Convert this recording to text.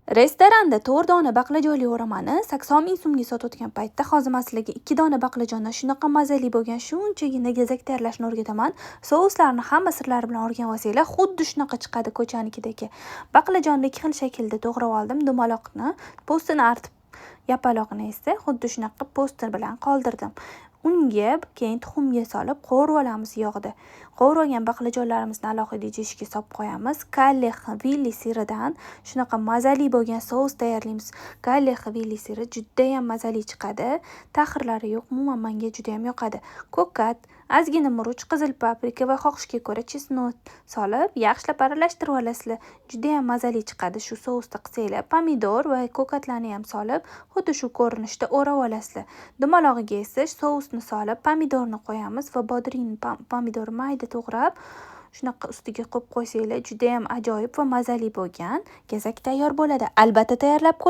Restoranda 4 dona baqlajonli o'ramani 80 ming so'mga sotayotgan paytda hozir men sizlarga 2 dona baqlajondan shunaqa mazali bo'lgan, shunchagina gazak tayyorlashni o'rgataman. Souslarni hamma sirlari bilan o'rganib olsanglar, xuddi shunaqa chiqadi ko'chanikidagi. Baqlajonni 2 xil shaklda to'g'rab oldim. Dumaloqni, postini artib, yapaloqni esa xuddi shunaqa poster bilan qoldirdim. Unga keyin tuxumga solib qovurib olamiz yog'da. Qovurib olgan baqlajonlarimizni alohida idishga solib qo'yamiz. Kalle xvilli siridan shunaqa mazali bo'lgan sous tayyorlaymiz. Kalle xvilli siri juda ham mazali chiqadi. Tahirlari yo'q, umuman menga juda ham yoqadi. Ko'kat, ozgina murch, qizil paprika va xohishga ko'ra chesnok solib, yaxshilab aralashtirib olasizlar. Juda ham mazali chiqadi shu sousda qilsanglar. Pomidor va ko'katlarni ham solib, xuddi shu ko'rinishda o'rab olasizlar. Dumalog'iga esa sousni solib, pomidorni qo'yamiz va bodringni pomidorni mayda to'g'rab, shunaqa ustiga qo'yib qo'ysanglar, juda ham ajoyib va mazali bo'lgan gazak tayyor bo'ladi. Albatta tayyorlab ko'ring.